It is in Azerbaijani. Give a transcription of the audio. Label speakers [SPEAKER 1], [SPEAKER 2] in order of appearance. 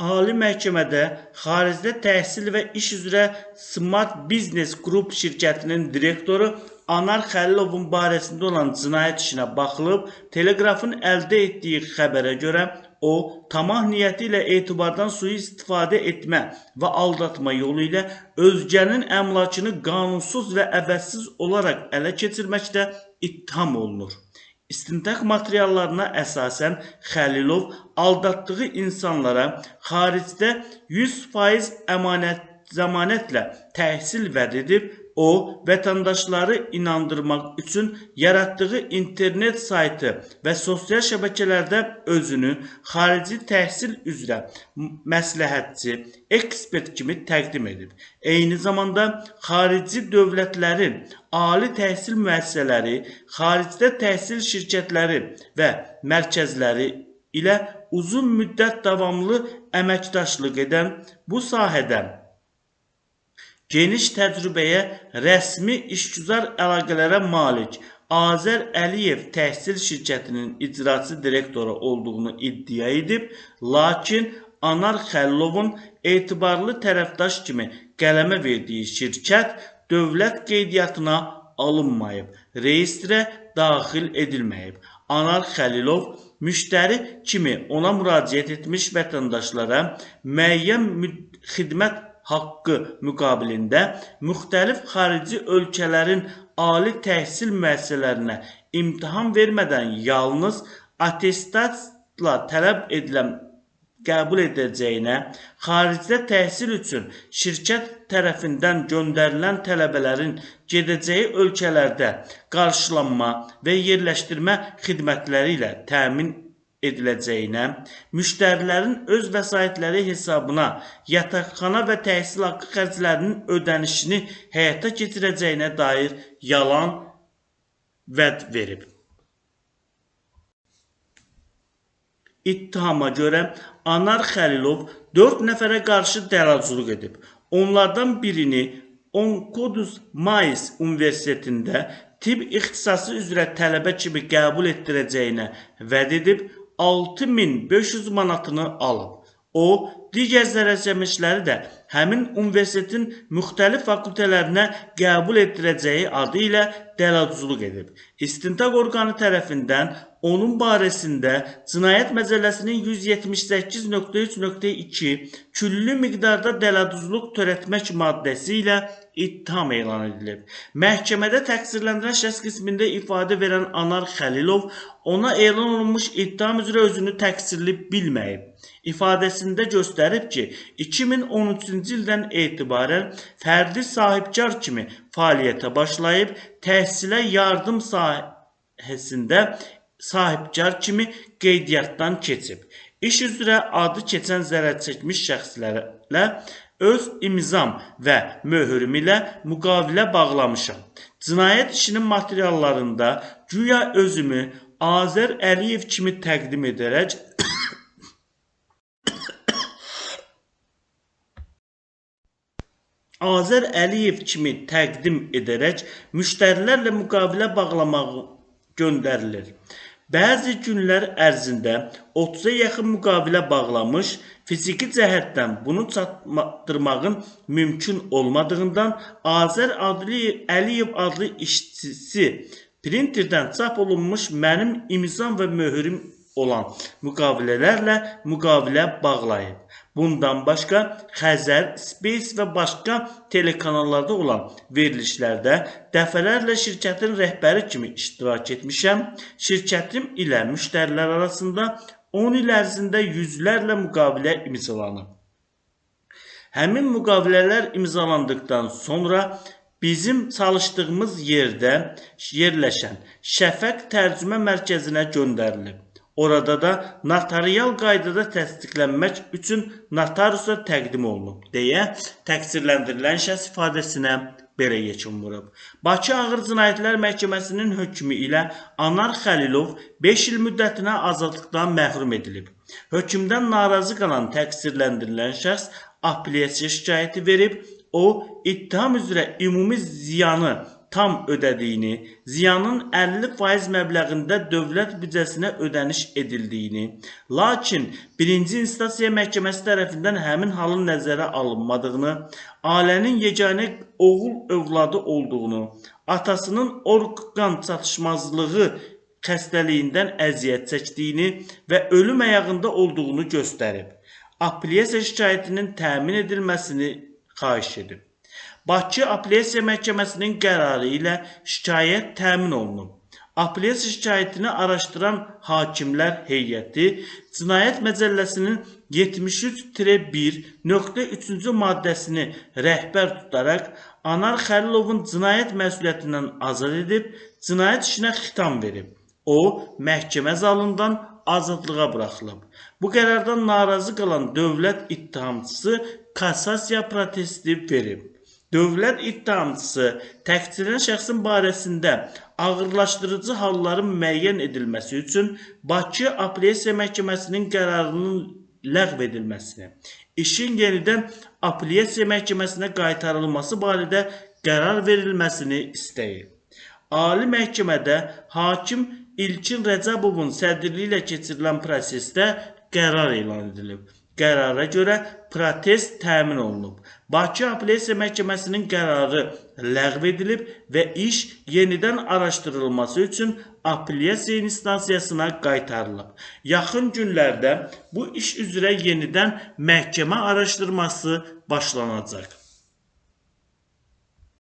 [SPEAKER 1] Ali məhkəmədə xaricdə təhsil və iş üzrə Smart Business Group şirkətinin direktoru Anar Xəlilovun barəsində olan cinayət işinə baxılıb, Telegrafın əldə etdiyi xəbərə görə o, tamah niyyəti ilə etibardan sui-istifadə etmə və aldatma yolu ilə özgənin əmlakını qanunsuz və əvəzsiz olaraq ələ keçirməkdə ittiham olunur. İstintaq materiallarına əsasən Xəlilov aldatdığı insanlara xaricdə 100% zəmanətlə təhsil vəd edib, o, vətəndaşları inandırmaq üçün yaratdığı internet saytı və sosial şəbəkələrdə özünü xarici təhsil üzrə məsləhətçi, ekspert kimi təqdim edib. Eyni zamanda xarici dövlətlərin ali təhsil müəssisələri, xaricdə təhsil şirkətləri və mərkəzləri ilə uzun müddət davamlı əməkdaşlıq edən, bu sahədə geniş təcrübəyə, rəsmi işgüzar əlaqələrə malik Azər Əliyev təhsil şirkətinin icraçı direktoru olduğunu iddia edib, lakin Anar Xəlilovun etibarlı tərəfdaş kimi qələmə verdiyi şirkət dövlət qeydiyyatına alınmayıb, reyestrə daxil edilməyib. Anar Xəlilov müştəri kimi ona müraciət etmiş vətəndaşlara müəyyən xidmət haqqı müqabilində müxtəlif xarici ölkələrin ali təhsil müəssisələrinə imtahan vermədən yalnız attestasiyayla tələb edilən qəbul edəcəyinə, xaricdə təhsil üçün şirkət tərəfindən göndərilən tələbələrin gedəcəyi ölkələrdə qarşılanma və yerləşdirmə xidmətləri ilə təmin ediləcəyinə, müştərilərin öz vəsaitləri hesabına yataqxana və təhsil haqqı xərclərinin ödənişini həyata keçirəcəyinə dair yalan vəd verib. İttihama görə Anar Xəlilov 4 nəfərə qarşı dələduzluq edib. Onlardan birini Onkudus Mais Universitetində tibb ixtisası üzrə tələbə kimi qəbul etdirəcəyinə vəd edib, 6500 manatını alıb. O, digər zərərçəkmişləri də həmin universitetin müxtəlif fakültələrinə qəbul etdirəcəyi adı ilə dələduzluq edib. İstintaq orqanı tərəfindən onun barəsində Cinayət Məcəlləsinin 178.3.2 küllü miqdarda dələduzluq törətmək maddəsi ilə ittiham elan edilib. Məhkəmədə təqsirləndirilən şəxs qismində ifadə verən Anar Xəlilov ona elan olunmuş ittiham üzrə özünü təqsirli bilməyib. İfadəsində göstərib ki, 2013-cü ildən etibarən fərdi sahibkar kimi fəaliyyətə başlayıb, təhsilə yardım sahəsində sahibkar kimi qeydiyyatdan keçib. İş üzrə adı keçən zərərçəkmiş şəxslərlə öz imzam və möhürüm ilə müqavilə bağlamışam. Cinayət işinin materiallarında güya özümü Azər Əliyev kimi təqdim edərək müştərilərlə müqavilə bağlamağı göndərilir. Bəzi günlər ərzində 30-a yaxın müqavilə bağlamış, fiziki cəhətdən bunu çatdırmağın mümkün olmadığından Azər Əliyev adlı işçisi printerdən çap olunmuş mənim imzam və möhürüm olan müqavilələrlə müqavilə bağlayıb. Bundan başqa Xəzər, Space və başqa telekanallarda olan verilişlərdə dəfələrlə şirkətin rəhbəri kimi iştirak etmişəm. Şirkətim ilə müştərilər arasında 10 il ərzində yüzlərlə müqavilə imzalanıb. Həmin müqavilələr imzalandıqdan sonra bizim çalışdığımız yerdə yerləşən Şəfəq Tərcümə Mərkəzinə göndərilib. Orada da notarial qaydada təsdiqlənmək üçün notariusa təqdim olunub, deyə təqsirləndirilən şəxs ifadəsinə belə yekun vurub. Bakı Ağır Cinayətlər Məhkəməsinin hökmü ilə Anar Xəlilov 5 il müddətinə azadlıqdan məhrum edilib. Hökmdən narazı qalan təqsirləndirilən şəxs apellyasiya şikayəti verib, o, ittiham üzrə ümumi ziyanı tam ödədiyini, ziyanın 50% məbləğində dövlət büdcəsinə ödəniş edildiyini, lakin 1-ci instansiya məhkəməsi tərəfindən həmin halın nəzərə alınmadığını, ailənin yeganə oğul övladı olduğunu, atasının orqan çatışmazlığı xəstəliyindən əziyyət çəkdiyini və ölüm əyağında olduğunu göstərib. Apellyasiya şikayətinin təmin edilməsini xahiş edib. Bakı Apellyasiya Məhkəməsinin qərarı ilə şikayət təmin olunub. Apellyasiya şikayətini araşdıran hakimlər heyəti Cinayət Məcəlləsinin 73-1.3-cü maddəsini rəhbər tutaraq Anar Xəlilovun cinayət məsuliyyətindən azad edib, cinayət işinə xitam verib. O, məhkəmə zalından azadlığa buraxılıb. Bu qərardan narazı qalan dövlət ittihamçısı kassasiya protesti verib. Dövlət ittihamçısı təqsirlənən şəxsin barəsində ağırlaşdırıcı halların müəyyən edilməsi üçün Bakı Apellyasiya Məhkəməsinin qərarının ləğv edilməsini, işin yenidən Apellyasiya Məhkəməsinə qaytarılması barədə qərar verilməsini istəyir. Ali Məhkəmədə hakim İlkin Rəcəbovun sədrliyi ilə keçirilən prosesdə qərar elan edilib. Qərara görə protest təmin olunub. Bakı Apellyasiya Məhkəməsinin qərarı ləğv edilib və iş yenidən araşdırılması üçün apellyasiya instansiyasına qaytarılıb. Yaxın günlərdə bu iş üzrə yenidən məhkəmə araşdırması başlanacaq.